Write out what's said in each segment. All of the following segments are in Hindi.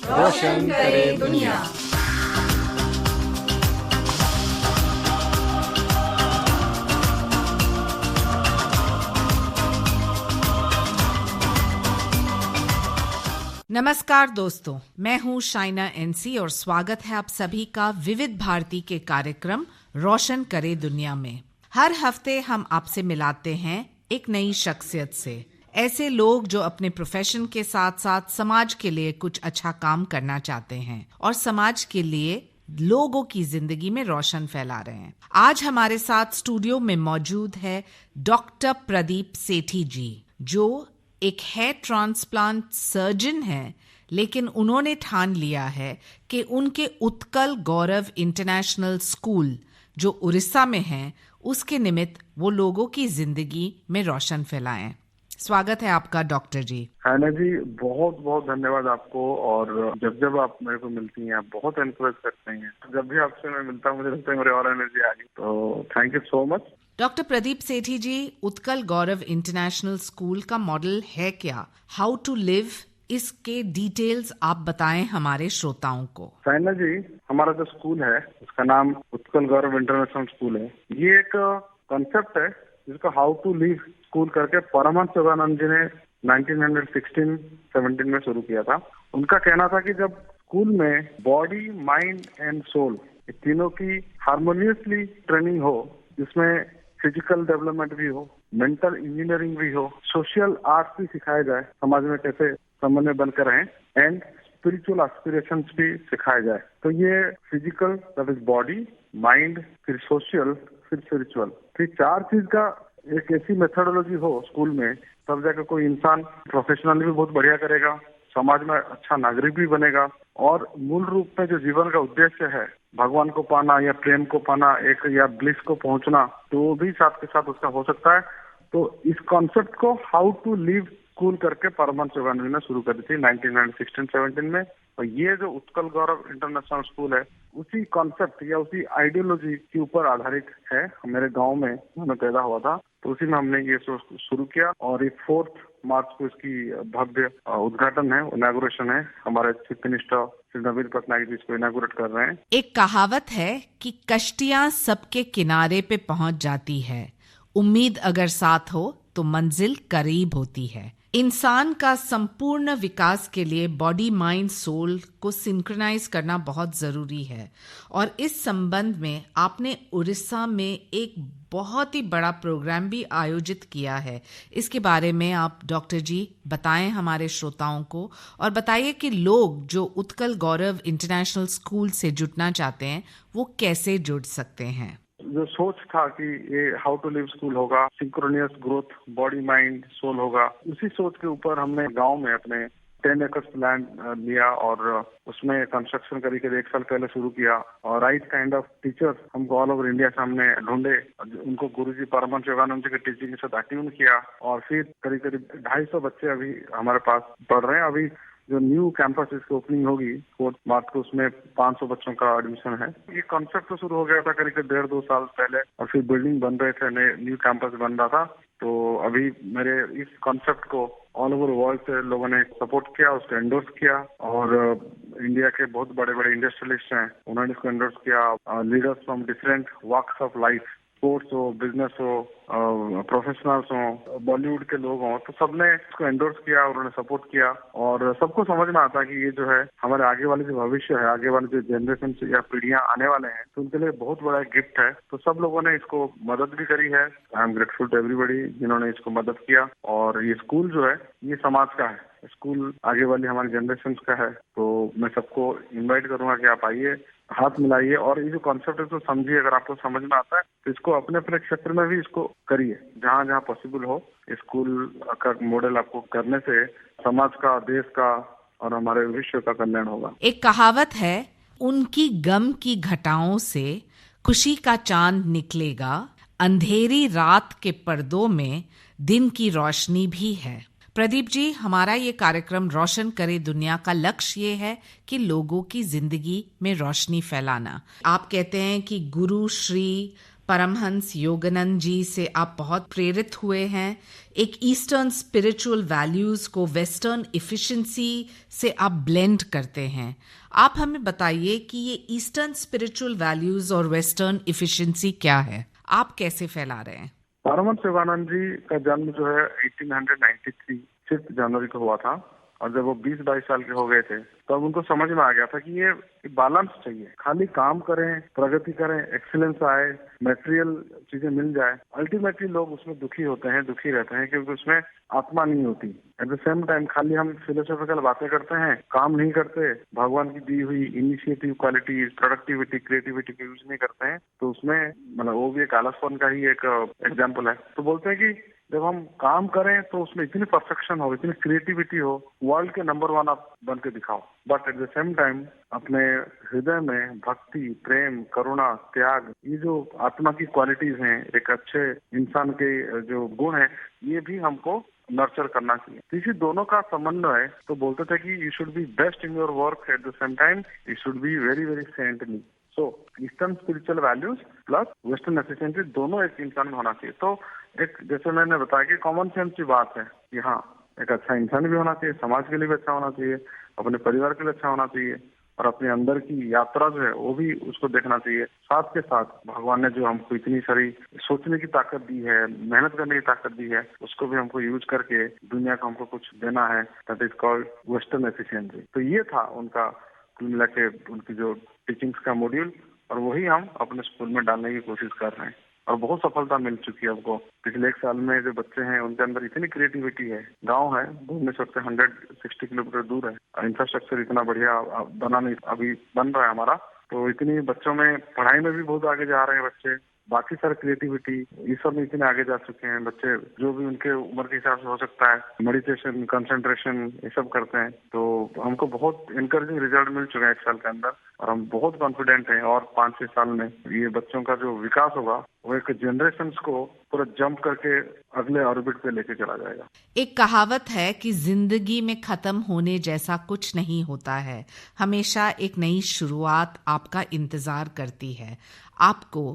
रोशन करे दुनिया। नमस्कार दोस्तों, मैं हूं शाइना एनसी और स्वागत है आप सभी का विविध भारती के कार्यक्रम रोशन करे दुनिया में। हर हफ्ते हम आपसे मिलाते हैं एक नई शख्सियत से, ऐसे लोग जो अपने प्रोफेशन के साथ साथ समाज के लिए कुछ अच्छा काम करना चाहते हैं और समाज के लिए लोगों की जिंदगी में रोशन फैला रहे हैं। आज हमारे साथ स्टूडियो में मौजूद है डॉक्टर प्रदीप सेठी जी, जो एक हेयर ट्रांसप्लांट सर्जन है, लेकिन उन्होंने ठान लिया है कि उनके उत्कल गौरव इंटरनेशनल स्कूल जो उड़ीसा में है, उसके निमित्त वो लोगों की जिंदगी में रोशन फैलाएं। स्वागत है आपका डॉक्टर जी। हाना जी, बहुत बहुत धन्यवाद आपको। और जब आप मेरे को मिलती हैं, आप बहुत एनकरेज करते हैं। जब भी आपसे मैं मिलता हूँ, मुझे लगता है मेरे और एनर्जी आ गई, तो thank you so much. Doctor Pradeep Sethi ji, Utkal Gaurav International School का मॉडल है क्या? हाउ टू लिव, इसके डिटेल्स आप बताएं हमारे श्रोताओं को। साइना जी, हमारा जो स्कूल है उसका नाम उत्कल गौरव इंटरनेशनल स्कूल है। ये एक कॉन्सेप्ट है जिसको हाउ टू लिव स्कूल करके परमहंस योगानंद जी ने 1916-17 में शुरू किया था। उनका कहना था कि जब स्कूल में बॉडी, माइंड एंड सोल तीनों की हार्मोनियसली ट्रेनिंग हो, जिसमें फिजिकल डेवलपमेंट भी हो, मेंटल इंजीनियरिंग भी हो, सोशल आर्ट भी सिखाया जाए, समाज में कैसे समन्वय बनकर रहें, एंड स्पिरिचुअल एस्पिरेशंस भी सिखाया जाए। तो ये physical, that is body, mind, फिर सोशल, फिर स्पिरिचुअल, फिर चार चीज का एक ऐसी मेथोडोलॉजी हो स्कूल में, तब जाकर कोई इंसान प्रोफेशनली भी बहुत बढ़िया करेगा, समाज में अच्छा नागरिक भी बनेगा, और मूल रूप में जो जीवन का उद्देश्य है, भगवान को पाना या प्रेम को पाना, एक या ब्लिस को पहुंचना, तो वो भी साथ के साथ उसका हो सकता है। तो इस कॉन्सेप्ट को हाउ टू लिव स्कूल करके परमहंस योगानंद ने शुरू करी थी 1916-17 में। और ये जो उत्कल गौरव इंटरनेशनल स्कूल है, उसी कॉन्सेप्ट या उसी आइडियोलॉजी के ऊपर आधारित है। मेरे गांव में मैं पैदा हुआ था, तो उसी में हमने ये शुरू किया, और ये 4 मार्च को इसकी भव्य उद्घाटन है, इनॉग्रेशन है। हमारे चीफ मिनिस्टर श्री नवीन पटनायक जी इसको इनॉग्रेट कर रहे हैं। एक कहावत है कि कश्तियां सबके किनारे पे पहुंच जाती है, उम्मीद अगर साथ हो तो मंजिल करीब होती है। इंसान का संपूर्ण विकास के लिए बॉडी, माइंड, सोल को सिंक्रोनाइज करना बहुत जरूरी है, और इस संबंध में आपने उड़ीसा में एक बहुत ही बड़ा प्रोग्राम भी आयोजित किया है। इसके बारे में आप डॉक्टर जी बताएं हमारे श्रोताओं को, और बताइए कि लोग जो उत्कल गौरव इंटरनेशनल स्कूल से जुड़ना चाहते हैं वो कैसे जुड़ सकते हैं। जो सोच था कि ये हाउ टू लिव स्कूल होगा, synchronous growth, body, mind, soul होगा, उसी सोच के ऊपर हमने गांव में अपने 10 एकर्स लैंड लिया और उसमें कंस्ट्रक्शन करीब 1 साल पहले शुरू किया। और राइट काइंड ऑफ टीचर्स हमको ऑल ओवर इंडिया सामने ढूंढे, उनको गुरुजी परमहंस योगानंद जी की टीचिंग के साथ अट्यून किया, और फिर करीब 250 बच्चे अभी हमारे पास पढ़ रहे हैं। अभी जो न्यू कैंपस इसकी ओपनिंग होगी 4 मार्च को, उसमें 500 बच्चों का एडमिशन है। ये कॉन्सेप्ट तो शुरू हो गया था करीब 1.5-2 साल पहले, और फिर बिल्डिंग बन रहे थे, न्यू कैंपस बन रहा था। तो अभी मेरे इस कॉन्सेप्ट को ऑल ओवर वर्ल्ड से लोगों ने सपोर्ट किया, उसको एंडोर्स किया, और इंडिया के बहुत बड़े बड़े इंडस्ट्रियलिस्ट हैं, उन्होंने इसको एंडोर्स किया। Leaders from different walks of life, sports हो, बिजनेस हो, प्रोफेशनल्स हो, बॉलीवुड के लोग हों, तो सबने इसको एंडोर्स किया, उन्होंने सपोर्ट किया। और सबको समझ में आता है कि ये जो है हमारे आगे वाले जो भविष्य है, आगे वाले जो जनरेशन या पीढ़ियां आने वाले हैं, तो उनके लिए बहुत बड़ा गिफ्ट है। तो सब लोगों ने इसको मदद भी करी है। I am grateful to everybody जिन्होंने इसको मदद किया। और ये स्कूल जो है ये समाज का है, स्कूल आगे वाली हमारी जनरेशन का है। तो मैं सबको इनवाइट करूंगा कि आप आइए, हाथ मिलाइए, और ये जो कॉन्सेप्ट है तो समझिए। अगर आपको समझ में आता है तो इसको अपने अपने क्षेत्र में भी इसको करिए, जहाँ जहाँ पॉसिबल हो। स्कूल का मॉडल आपको करने से समाज का, देश का और हमारे विश्व का कल्याण होगा। एक कहावत है, उनकी गम की घटाओं से खुशी का चांद निकलेगा, अंधेरी रात के पर्दों में दिन की रोशनी भी है। प्रदीप जी, हमारा ये कार्यक्रम रोशन करे दुनिया का लक्ष्य ये है कि लोगों की जिंदगी में रोशनी फैलाना। आप कहते हैं कि गुरु श्री परमहंस योगानंद जी से आप बहुत प्रेरित हुए हैं। एक ईस्टर्न स्पिरिचुअल वैल्यूज को वेस्टर्न इफिशिएंसी से आप ब्लेंड करते हैं। आप हमें बताइए कि ये ईस्टर्न स्पिरिचुअल वैल्यूज और वेस्टर्न इफिशिएंसी क्या है, आप कैसे फैला रहे हैं? परमहंस योगानंद जी का जन्म जो है 1893 5 जनवरी को हुआ था। और जब वो 20-22 साल के हो गए थे तब उनको समझ में आ गया था कि ये बैलेंस चाहिए। खाली काम करें, प्रगति करें, एक्सीलेंस आए, मटेरियल चीजें मिल जाए, अल्टीमेटली लोग उसमें दुखी होते हैं, दुखी रहते हैं, क्योंकि उसमें आत्मा नहीं होती। एट द सेम टाइम खाली हम फिलोसॉफिकल बातें करते हैं, काम नहीं करते, भगवान की दी हुई इनिशिएटिव क्वालिटीज, प्रोडक्टिविटी, क्रिएटिविटी का यूज नहीं करते हैं, तो उसमें मतलब वो भी एक आलसपन का ही एक एग्जाम्पल है। तो बोलते हैं कि जब हम काम करें तो उसमें इतनी परफेक्शन हो, इतनी क्रिएटिविटी हो, वर्ल्ड के नंबर 1 आप बन के दिखाओ, but at the same time अपने हृदय में भक्ति, प्रेम, करुणा, त्याग, ये जो आत्मा की क्वालिटीज हैं, एक अच्छे इंसान के जो गुण हैं, ये भी हमको नर्चर करना चाहिए। तो इसी दोनों का समन्वय है। तो बोलते थे कि you should be best in your work, at the same time you should be very very saintly. So eastern spiritual values plus western efficiency दोनों एक इंसान में होना चाहिए। तो एक जैसे मैंने बताया कि कॉमन सेंस की बात है कि हाँ, एक अच्छा इंसान भी होना चाहिए, समाज के लिए भी अच्छा होना चाहिए, अपने परिवार के लिए अच्छा होना चाहिए, और अपने अंदर की यात्रा जो है वो भी उसको देखना चाहिए। साथ के साथ भगवान ने जो हमको इतनी सारी सोचने की ताकत दी है, मेहनत करने की ताकत दी है, उसको भी हमको यूज करके दुनिया को हमको कुछ देना है। That is called western efficiency. तो ये था उनका कुल मिला के उनकी जो टीचिंग्स का मॉड्यूल, और वही हम अपने स्कूल में डालने की कोशिश कर रहे हैं, और बहुत सफलता मिल चुकी है हमको। पिछले 1 साल में जो बच्चे हैं उनके अंदर इतनी क्रिएटिविटी है। गांव है, भुवनेश्वर से 160 किलोमीटर दूर है, इंफ्रास्ट्रक्चर इतना बढ़िया बना नहीं, अभी बन रहा है हमारा। तो इतनी बच्चों में पढ़ाई में भी बहुत आगे जा रहे हैं बच्चे, बाकी सारे क्रिएटिविटी ये सब में इतने आगे जा चुके हैं बच्चे, जो भी उनके उम्र के हिसाब से हो सकता है, मेडिटेशन, कंसंट्रेशन, ये सब करते हैं। तो हमको बहुत इनकरेजिंग रिजल्ट मिल चुका है 1 साल के अंदर, और हम बहुत कॉन्फिडेंट हैं और 5-6 साल में ये बच्चों का जो विकास होगा वो एक जनरेशन को पूरा जंप करके अगले ऑर्बिट पे लेके चला जाएगा। एक कहावत है कि जिंदगी में खत्म होने जैसा कुछ नहीं होता है, हमेशा एक नई शुरुआत आपका इंतजार करती है। आपको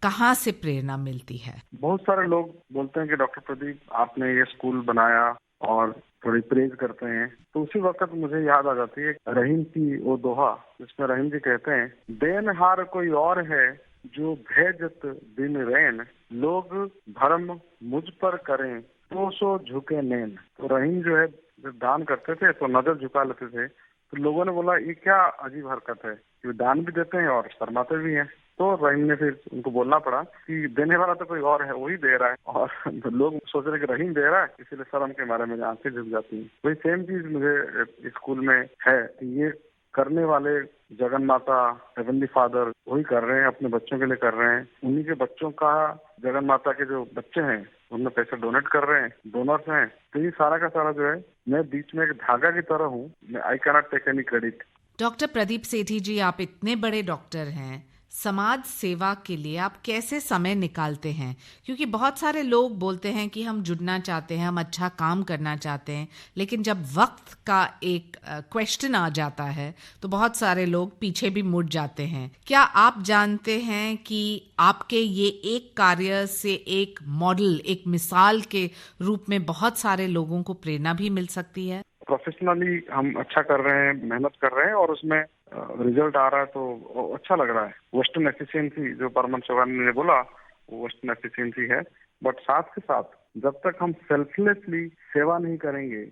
कहाँ से प्रेरणा मिलती है? बहुत सारे लोग बोलते हैं कि डॉक्टर प्रदीप आपने ये स्कूल बनाया, और थोड़ी प्रेज करते हैं। तो उसी वक्त मुझे याद आ जाती है रहीम की वो दोहा, जिसमें रहीम जी कहते हैं, देनहार कोई और है जो भेजत दिन रैन, लोग भरम मुझ पर करें तो सो झुके नैन। तो रहीम जो है जब दान करते थे तो नजर झुका लेते थे। तो लोगों ने बोला ये क्या अजीब हरकत है, कि दान भी देते हैं और शर्माते भी हैं। तो रहीम ने फिर उनको बोलना पड़ा कि देने वाला तो कोई और है, वही दे रहा है, और लोग सोच रहे कि रहीम दे रहा है, इसीलिए शर्म के मारे मेरी आंखें झुक जाती हैं। वही सेम चीज मुझे स्कूल में है, ये करने वाले जगन माता, हेवनली फादर वही कर रहे हैं, अपने बच्चों के लिए कर रहे हैं। उन्हीं के बच्चों का, जगन माता के जो बच्चे हैं उनमें पैसे डोनेट कर रहे हैं, डोनर्स हैं। तो ये सारा का सारा जो है, मैं बीच में एक धागा की तरह हूँ, I can not take any credit. Doctor Pradeep Sethi ji, आप इतने बड़े डॉक्टर हैं, समाज सेवा के लिए आप कैसे समय निकालते हैं? क्योंकि बहुत सारे लोग बोलते हैं कि हम जुड़ना चाहते हैं, हम अच्छा काम करना चाहते हैं, लेकिन जब वक्त का एक क्वेश्चन आ जाता है तो बहुत सारे लोग पीछे भी मुड़ जाते हैं। क्या आप जानते हैं कि आपके ये एक कार्य से एक मॉडल, एक मिसाल के रूप में बहुत सारे लोगों को प्रेरणा भी मिल सकती है? प्रोफेशनली हम अच्छा कर रहे हैं, मेहनत कर रहे हैं, और उसमें रिजल्ट आ रहा है तो अच्छा लग रहा है। वेस्टर्न एफिशिएंसी जो परमहंस योगानंद ने बोला, वो वेस्टर्न एफिशिएंसी है। बट साथ के साथ जब तक हम सेल्फलेसली सेवा नहीं करेंगे,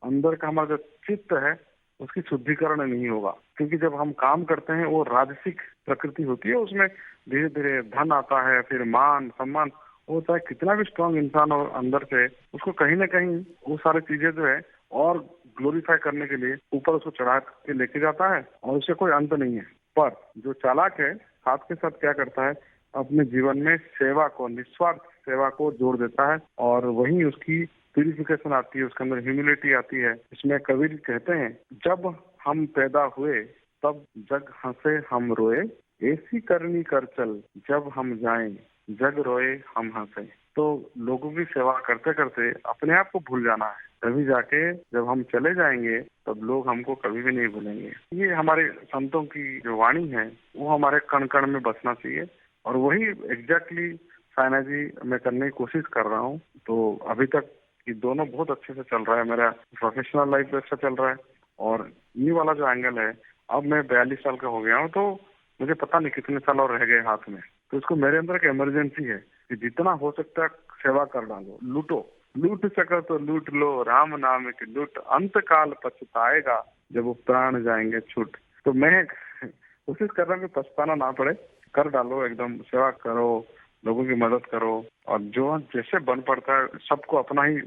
अंदर का हमारा जो चित्त है उसकी शुद्धिकरण नहीं होगा। क्योंकि जब हम काम करते हैं वो राजसिक प्रकृति होती है, उसमें धीरे धीरे धन आता है, फिर मान सम्मान, वो चाहे कितना भी स्ट्रांग इंसान हो अंदर से, उसको कहीं ना कहीं वो सारी चीजें जो है और ग्लोरीफाई करने के लिए ऊपर उसको चढ़ा के लेके जाता है, और उससे कोई अंत नहीं है। पर जो चालाक है साथ के साथ क्या करता है, अपने जीवन में सेवा को, निस्वार्थ सेवा को जोड़ देता है, और वहीं उसकी प्यूरिफिकेशन आती है, उसके अंदर ह्यूमिलिटी आती है। इसमें कबीर कहते हैं, जब हम पैदा हुए तब जग हंसे हम रोए, ऐसी करनी कर चल जब हम जाएं जग रोए हम हंसे। तो लोगों की सेवा करते करते अपने आप को भूल जाना है, तभी जाके जब हम चले जाएंगे तब लोग हमको कभी भी नहीं भूलेंगे। ये हमारे संतों की जो वाणी है वो हमारे कण कण में बसना चाहिए, और वही एग्जैक्टली साइना जी मैं करने की कोशिश कर रहा हूँ। तो अभी तक ये दोनों बहुत अच्छे से चल रहा है, मेरा प्रोफेशनल लाइफ भी अच्छा चल रहा है और ये वाला जो एंगल है, अब मैं 42 साल का हो गया हूँ तो मुझे पता नहीं कितने साल और रह गए हाथ में। तो इसको मेरे अंदर एक इमरजेंसी है कि जितना हो सकता है सेवा कर डालो, लूट सका तो लूट लो, राम नाम की लूट, अंत काल पछताएगा जब वो प्राण जाएंगे छूट। तो मैं कोशिश कर रहा हूँ कि पछताना ना पड़े, कर डालो, एकदम सेवा करो, लोगों की मदद करो और जो जैसे बन पड़ता है सबको अपना ही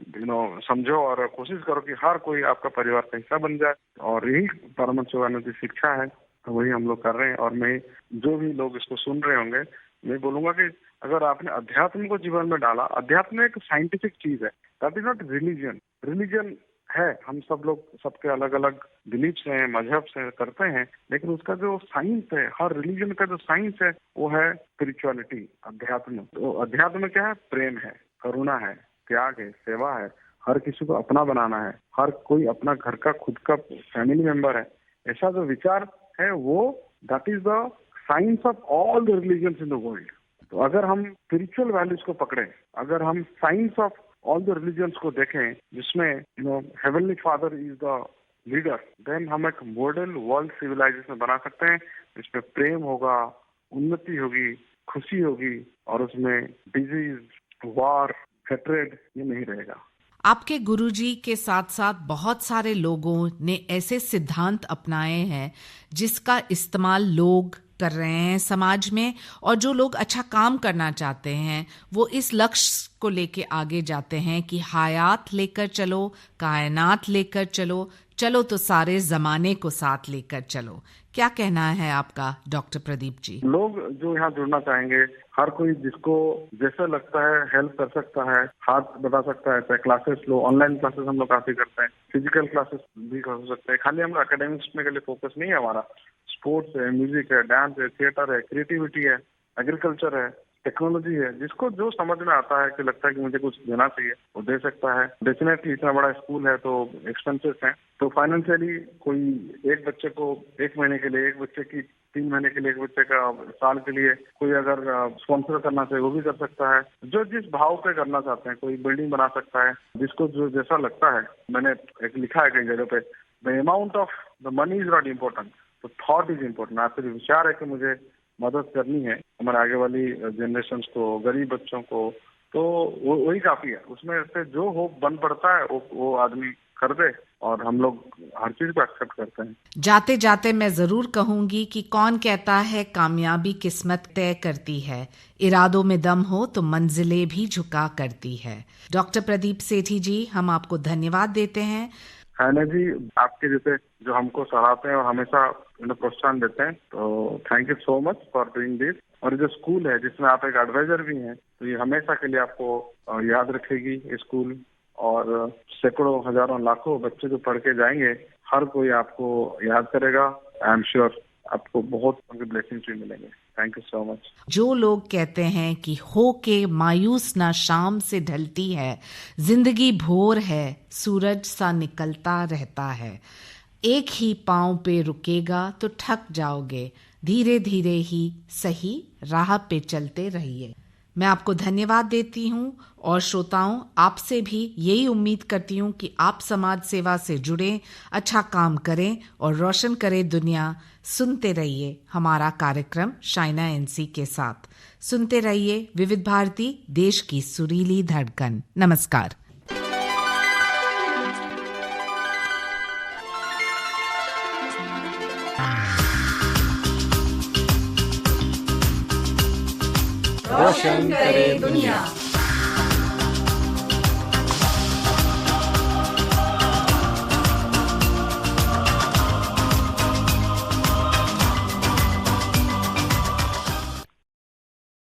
समझो और कोशिश करो कि हर कोई आपका परिवार का हिस्सा बन जाए। और यही परम शिवानंद की शिक्षा है, तो वही हम लोग कर रहे हैं। और मैं जो भी लोग इसको सुन रहे होंगे, मैं बोलूंगा कि अगर आपने अध्यात्म को जीवन में डाला, अध्यात्म एक साइंटिफिक चीज है, that is not religion. Religion है, हम सब लोग सबके अलग अलग बिलीफ्स हैं, मजहब से करते हैं, लेकिन उसका जो साइंस है, हर रिलीजन का जो साइंस है वो है स्पिरिचुअलिटी, अध्यात्म। तो अध्यात्म में क्या है? प्रेम है, करुणा है, त्याग है, सेवा है, हर किसी को अपना बनाना है, हर कोई अपना घर का खुद का फैमिली मेंबर है, ऐसा जो विचार है वो that is the science of all the religions in the world. तो अगर हम स्पिरिचुअल वैल्यूज को पकड़े, अगर हम science of all the religions को देखें जिसमें heavenly father is the leader, then हम एक मॉडर्न वर्ल्ड सिविलाइजेशन बना सकते हैं जिसमें प्रेम होगा, उन्नति होगी, खुशी होगी और उसमें डिजीज, वार, हेट्रेड ये नहीं रहेगा। आपके गुरुजी के साथ साथ बहुत सारे लोगों ने ऐसे सिद्धांत अपनाए हैं जिसका इस्तेमाल लोग कर रहे हैं समाज में, और जो लोग अच्छा काम करना चाहते हैं वो इस लक्ष्य को लेके आगे जाते हैं कि हयात लेकर चलो, कायनात लेकर चलो, चलो तो सारे जमाने को साथ लेकर चलो। क्या कहना है आपका डॉक्टर प्रदीप जी? लोग जो यहाँ जुड़ना चाहेंगे, हर कोई जिसको जैसा लगता है हेल्प कर सकता है, हाथ बता सकता है। चाहे क्लासेस लो, ऑनलाइन क्लासेस हम लोग काफी करते हैं, फिजिकल क्लासेस भी हो सकते हैं। खाली हम एकेडमिक्स में के लिए फोकस नहीं है हमारा, स्पोर्ट्स है, म्यूजिक है, डांस है, थिएटर है, क्रिएटिविटी है, एग्रीकल्चर है, टेक्नोलॉजी है। जिसको जो समझ में आता है कि लगता है कि मुझे कुछ देना चाहिए वो दे सकता है। डेफिनेटली इतना बड़ा स्कूल है तो एक्सपेंसेस हैं, तो फाइनेंशियली कोई एक बच्चे को 1 महीने के लिए, एक बच्चे की 3 महीने के लिए, एक बच्चे का साल के लिए कोई अगर स्पॉन्सर करना चाहे वो भी कर सकता है। जो जिस भाव पे करना चाहते हैं, कोई बिल्डिंग बना सकता है, जिसको जो जैसा लगता है। मैंने एक लिखा है कई जगह पे, the amount of the money is not important, तो थॉट इज इम्पोर्टेंट। आपके विचार है कि मुझे मदद करनी है हमारे आगे वाली जनरेशन को, गरीब बच्चों को, तो वही काफी है। उसमें से जो हो बन पड़ता है वो आदमी कर दे और हम लोग हर चीज को एक्सेप्ट करते हैं। जाते जाते मैं जरूर कहूंगी कि कौन कहता है कामयाबी किस्मत तय करती है, इरादों में दम हो तो मंजिलें भी झुका करती है। डॉक्टर प्रदीप सेठी जी, हम आपको धन्यवाद देते हैं। साइना जी, आपके जैसे जो हमको सराहते हैं और हमेशा प्रोत्साहन देते हैं, तो thank you so much for doing this. और ये जो स्कूल है जिसमें आप एक एडवाइजर भी हैं, तो ये हमेशा के लिए आपको याद रखेगी ये स्कूल, और सैकड़ों, हजारों, लाखों बच्चे जो पढ़ के जाएंगे, हर कोई आपको याद करेगा। आई एम श्योर आपको बहुत उनके ब्लेसिंग्स भी मिलेंगे। Thank you so much. जो लोग कहते हैं कि हो के मायूस ना शाम से ढलती है, जिंदगी भोर है सूरज सा निकलता रहता है, एक ही पांव पे रुकेगा तो थक जाओगे, धीरे धीरे ही सही राह पे चलते रहिए। मैं आपको धन्यवाद देती हूँ और श्रोताओं, आपसे भी यही उम्मीद करती हूँ कि आप समाज सेवा से जुड़ें, अच्छा काम करें और रोशन करें दुनिया। सुनते रहिए हमारा कार्यक्रम शाइना एनसी के साथ। सुनते रहिए विविध भारती, देश की सुरीली धड़कन। नमस्कार। रोशन करे दुनिया।